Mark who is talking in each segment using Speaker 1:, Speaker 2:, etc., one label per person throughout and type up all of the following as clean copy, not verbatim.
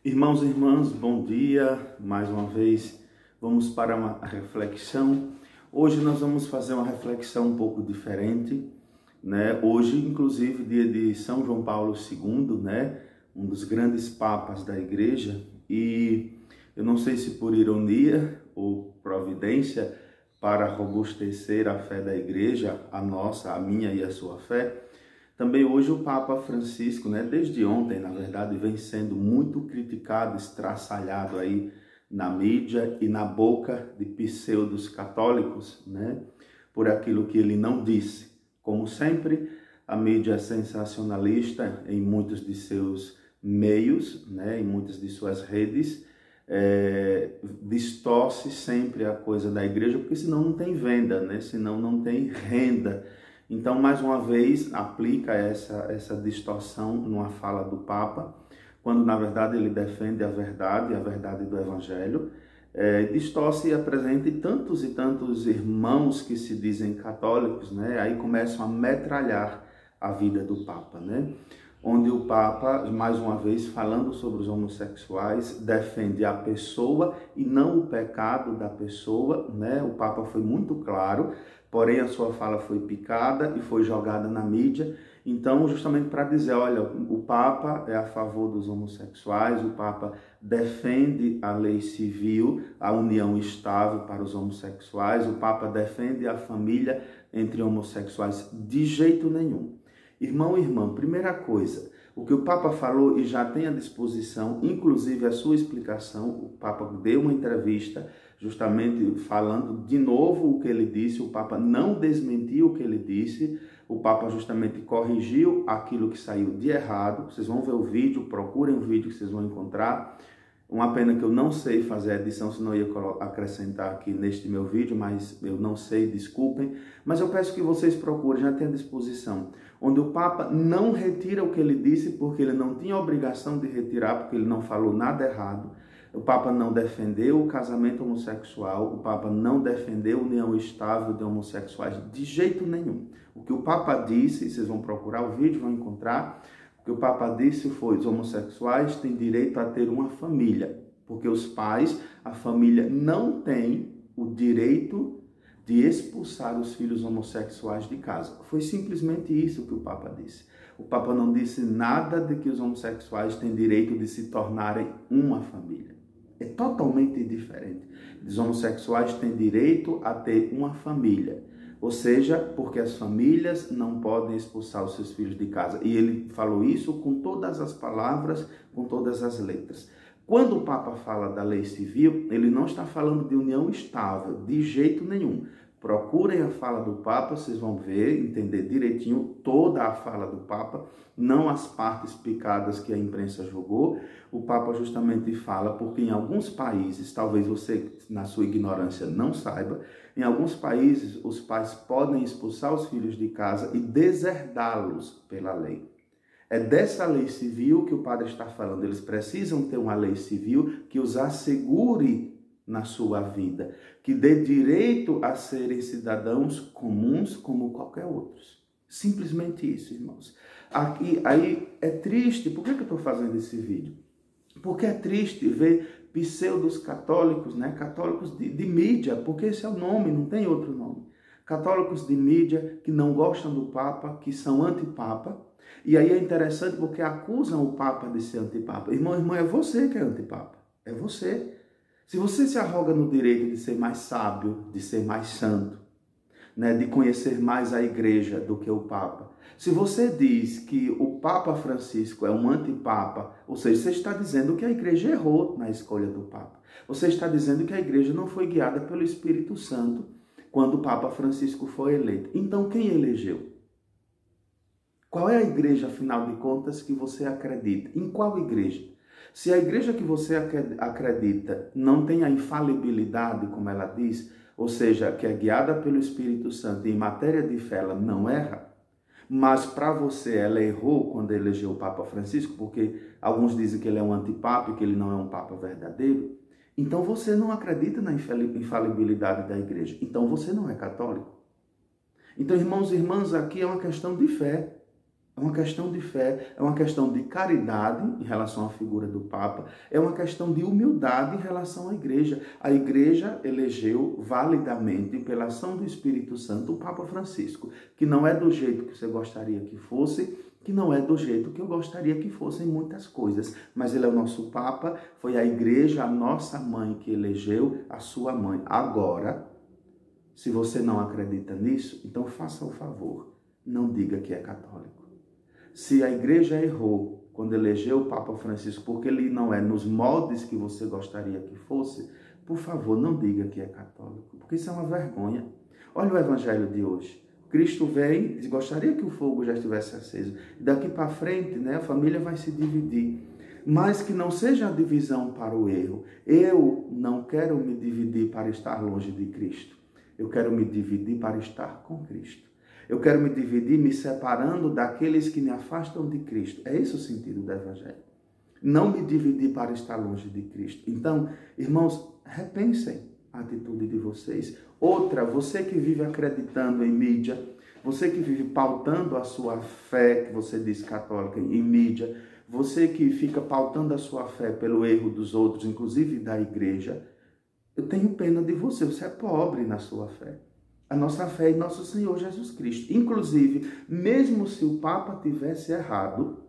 Speaker 1: Irmãos e irmãs, bom dia. Mais uma vez, vamos para uma reflexão. Hoje nós vamos fazer uma reflexão um pouco diferente, né? Hoje, inclusive, dia de São João Paulo II, né? Um dos grandes papas da igreja. E eu não sei se por ironia ou providência, para robustecer a fé da igreja, a nossa, a minha e a sua fé, também hoje o Papa Francisco, né, desde ontem, na verdade, vem sendo muito criticado, estraçalhado aí na mídia e na boca de pseudos católicos, né, por aquilo que ele não disse. Como sempre, a mídia sensacionalista em muitos de seus meios, né, em muitas de suas redes, distorce sempre a coisa da igreja, porque senão não tem venda, né, senão não tem renda. Então, mais uma vez, aplica essa distorção numa fala do Papa, quando na verdade ele defende a verdade do Evangelho, distorce e apresenta tantos e tantos irmãos que se dizem católicos, né? Aí começam a metralhar a vida do Papa, né? Onde o Papa, mais uma vez, falando sobre os homossexuais, defende a pessoa e não o pecado da pessoa, né? O Papa foi muito claro, porém a sua fala foi picada e foi jogada na mídia. Então, justamente para dizer, olha, o Papa é a favor dos homossexuais, o Papa defende a lei civil, a união estável para os homossexuais, o Papa defende a família entre homossexuais, de jeito nenhum. Irmão e irmã, primeira coisa, o que o Papa falou e já tem à disposição, inclusive a sua explicação, o Papa deu uma entrevista justamente falando de novo o que ele disse, o Papa não desmentiu o que ele disse, o Papa justamente corrigiu aquilo que saiu de errado. Vocês vão ver o vídeo, procurem o vídeo que vocês vão encontrar. Uma pena que eu não sei fazer a edição, senão eu ia acrescentar aqui neste meu vídeo, mas eu não sei, desculpem. Mas eu peço que vocês procurem, já tem à disposição, onde o Papa não retira o que ele disse, porque ele não tinha obrigação de retirar, porque ele não falou nada errado. O Papa não defendeu o casamento homossexual, o Papa não defendeu a união estável de homossexuais, de jeito nenhum. O que o Papa disse, vocês vão procurar o vídeo, vão encontrar, o que o Papa disse foi: os homossexuais têm direito a ter uma família, porque os pais, a família não tem o direito de expulsar os filhos homossexuais de casa. Foi simplesmente isso que o Papa disse. O Papa não disse nada de que os homossexuais têm direito de se tornarem uma família. É totalmente diferente. Os homossexuais têm direito a ter uma família. Ou seja, porque as famílias não podem expulsar os seus filhos de casa. E ele falou isso com todas as palavras, com todas as letras. Quando o Papa fala da lei civil, ele não está falando de união estável, de jeito nenhum. Procurem a fala do Papa, vocês vão ver, entender direitinho toda a fala do Papa, não as partes picadas que a imprensa jogou. O Papa justamente fala porque em alguns países, talvez você na sua ignorância não saiba, em alguns países os pais podem expulsar os filhos de casa e deserdá-los pela lei. É dessa lei civil que o padre está falando. Eles precisam ter uma lei civil que os assegure na sua vida, que dê direito a serem cidadãos comuns como qualquer outros. Simplesmente isso, irmãos. Aí é triste. Por que eu estou fazendo esse vídeo? Porque é triste ver pseudos católicos, né? Católicos de mídia, porque esse é o nome, não tem outro nome. Católicos de mídia que não gostam do Papa, que são antipapa. E aí é interessante porque acusam o Papa de ser antipapa. Irmão, é você que é antipapa. É você. Se você se arroga no direito de ser mais sábio, de ser mais santo, né, de conhecer mais a igreja do que o Papa, se você diz que o Papa Francisco é um antipapa, ou seja, você está dizendo que a igreja errou na escolha do Papa. Você está dizendo que a igreja não foi guiada pelo Espírito Santo quando o Papa Francisco foi eleito. Então, quem elegeu? Qual é a igreja, afinal de contas, que você acredita? Em qual igreja? Se a igreja que você acredita não tem a infalibilidade, como ela diz, ou seja, que é guiada pelo Espírito Santo e em matéria de fé ela não erra, mas para você ela errou quando elegeu o Papa Francisco, porque alguns dizem que ele é um antipapa e que ele não é um Papa verdadeiro, então você não acredita na infalibilidade da igreja, então você não é católico. Então, irmãos e irmãs, aqui é uma questão de fé. É uma questão de fé, é uma questão de caridade em relação à figura do Papa, é uma questão de humildade em relação à Igreja. A Igreja elegeu validamente, pela ação do Espírito Santo, o Papa Francisco, que não é do jeito que você gostaria que fosse, que não é do jeito que eu gostaria que fossem muitas coisas, mas ele é o nosso Papa, foi a Igreja, a nossa mãe, que elegeu a sua mãe. Agora, se você não acredita nisso, então faça o favor, não diga que é católico. Se a Igreja errou quando elegeu o Papa Francisco, porque ele não é nos moldes que você gostaria que fosse, por favor, não diga que é católico, porque isso é uma vergonha. Olha o Evangelho de hoje. Cristo vem e gostaria que o fogo já estivesse aceso. Daqui para frente, a família vai se dividir. Mas que não seja a divisão para o erro. Eu não quero me dividir para estar longe de Cristo. Eu quero me dividir para estar com Cristo. Eu quero me dividir me separando daqueles que me afastam de Cristo. É esse o sentido do Evangelho. Não me dividir para estar longe de Cristo. Então, irmãos, repensem a atitude de vocês. Outra, você que vive acreditando em mídia, você que vive pautando a sua fé, que você diz católica, em mídia, você que fica pautando a sua fé pelo erro dos outros, inclusive da Igreja, eu tenho pena de você. Você é pobre na sua fé. A nossa fé em nosso Senhor Jesus Cristo. Inclusive, mesmo se o Papa tivesse errado,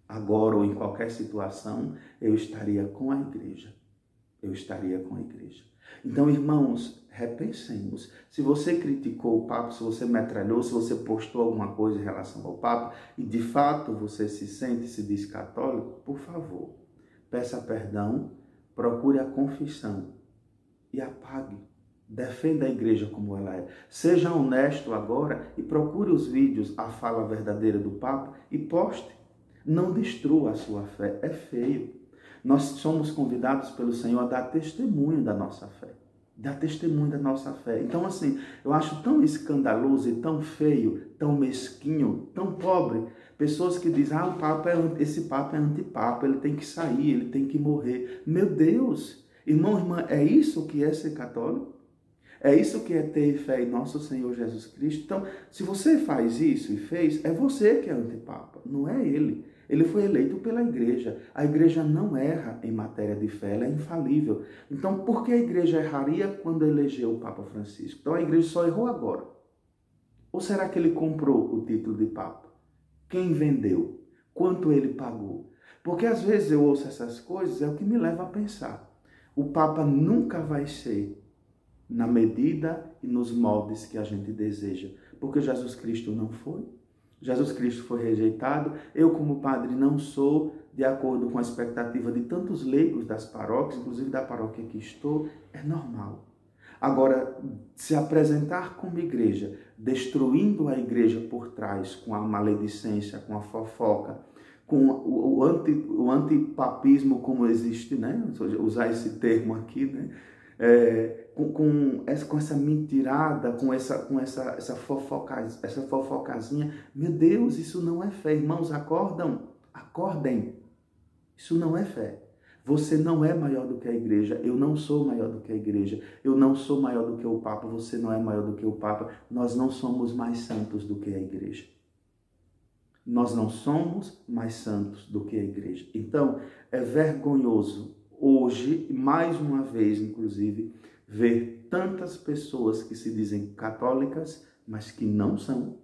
Speaker 1: agora ou em qualquer situação, eu estaria com a Igreja. Eu estaria com a Igreja. Então, irmãos, repensemos. Se você criticou o Papa, se você metralhou, se você postou alguma coisa em relação ao Papa, e de fato você se sente e se diz católico, por favor, peça perdão, procure a confissão e apague. Defenda a Igreja como ela é. Seja honesto agora e procure os vídeos, a fala verdadeira do Papa e poste. Não destrua a sua fé. É feio. Nós somos convidados pelo Senhor a dar testemunho da nossa fé. Dar testemunho da nossa fé. Então, assim, eu acho tão escandaloso e tão feio, tão mesquinho, tão pobre, pessoas que dizem, esse Papa é antipapa, ele tem que sair, ele tem que morrer. Meu Deus! Irmão, irmã, é isso que é ser católico? É isso que é ter fé em nosso Senhor Jesus Cristo? Então, se você faz isso e fez, é você que é antipapa, não é ele. Ele foi eleito pela Igreja. A Igreja não erra em matéria de fé, ela é infalível. Então, por que a Igreja erraria quando elegeu o Papa Francisco? Então, a Igreja só errou agora. Ou será que ele comprou o título de Papa? Quem vendeu? Quanto ele pagou? Porque às vezes eu ouço essas coisas, é o que me leva a pensar. O Papa nunca vai ser na medida e nos moldes que a gente deseja. Porque Jesus Cristo não foi. Jesus Cristo foi rejeitado. Eu, como padre, não sou de acordo com a expectativa de tantos leigos das paróquias, inclusive da paróquia que estou, é normal. Agora, se apresentar como igreja, destruindo a igreja por trás, com a maledicência, com a fofoca, com o antipapismo como existe, usar esse termo aqui, com essa mentirada, com essa fofocazinha. Meu Deus, isso não é fé. Irmãos, acordem. Isso não é fé. Você não é maior do que a Igreja, eu não sou maior do que a Igreja, eu não sou maior do que o Papa, você não é maior do que o Papa, nós não somos mais santos do que a Igreja. Nós não somos mais santos do que a Igreja. Então, é vergonhoso hoje, mais uma vez, inclusive, ver tantas pessoas que se dizem católicas, mas que não são,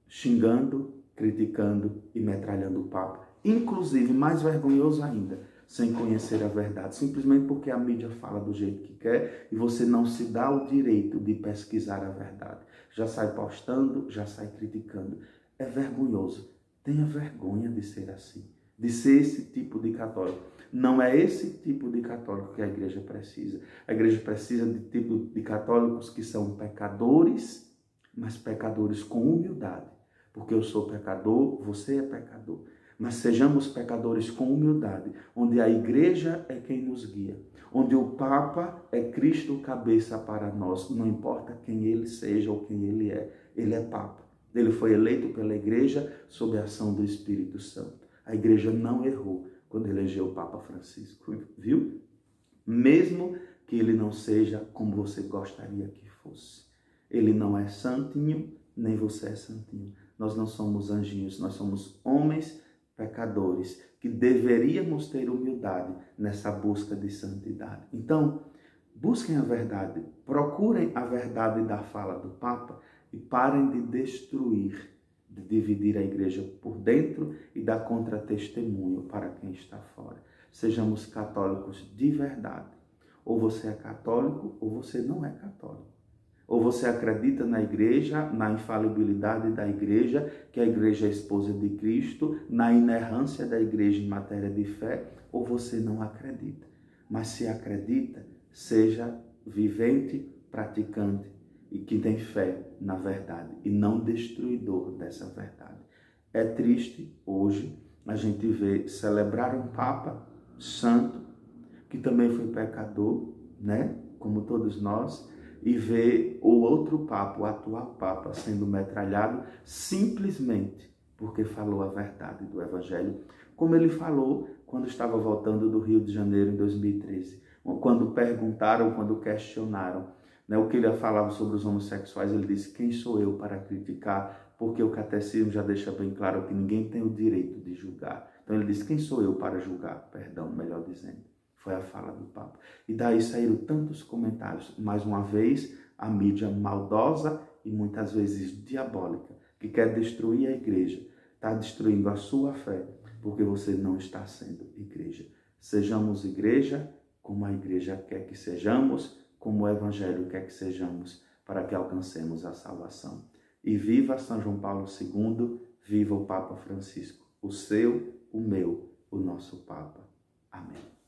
Speaker 1: xingando, criticando e metralhando o Papa. Inclusive, mais vergonhoso ainda, sem conhecer a verdade, simplesmente porque a mídia fala do jeito que quer e você não se dá o direito de pesquisar a verdade. Já sai postando, já sai criticando. É vergonhoso. Tenha vergonha de ser assim, de ser esse tipo de católico. Não é esse tipo de católico que a Igreja precisa. A Igreja precisa de tipo de católicos que são pecadores, mas pecadores com humildade. Porque eu sou pecador, você é pecador. Mas sejamos pecadores com humildade, onde a Igreja é quem nos guia, onde o Papa é Cristo cabeça para nós, não importa quem ele seja ou quem ele é Papa. Ele foi eleito pela Igreja sob a ação do Espírito Santo. A Igreja não errou quando elegeu o Papa Francisco, viu? Mesmo que ele não seja como você gostaria que fosse. Ele não é santinho, nem você é santinho. Nós não somos anjinhos, nós somos homens pecadores que deveríamos ter humildade nessa busca de santidade. Então, busquem a verdade, procurem a verdade da fala do Papa e parem de destruir, de dividir a igreja por dentro e dar contra-testemunho para quem está fora. Sejamos católicos de verdade. Ou você é católico ou você não é católico. Ou você acredita na igreja, na infalibilidade da igreja, que a igreja é a esposa de Cristo, na inerrância da igreja em matéria de fé, ou você não acredita. Mas se acredita, seja vivente, praticante e que tem fé na verdade e não destruidor dessa verdade. É triste hoje a gente ver celebrar um Papa santo, que também foi pecador, né? Como todos nós, e ver o outro Papa, o atual Papa, sendo metralhado simplesmente porque falou a verdade do Evangelho, como ele falou quando estava voltando do Rio de Janeiro em 2013. Quando perguntaram, quando questionaram, né, o que ele falava sobre os homossexuais, ele disse: quem sou eu para criticar? Porque o catecismo já deixa bem claro que ninguém tem o direito de julgar. Então ele disse: quem sou eu para julgar? Perdão, melhor dizendo. Foi a fala do Papa. E daí saíram tantos comentários. Mais uma vez, a mídia maldosa e muitas vezes diabólica, que quer destruir a igreja, está destruindo a sua fé, porque você não está sendo igreja. Sejamos igreja como a igreja quer que sejamos, como o Evangelho quer que sejamos, para que alcancemos a salvação. E viva São João Paulo II, viva o Papa Francisco, o seu, o meu, o nosso Papa. Amém.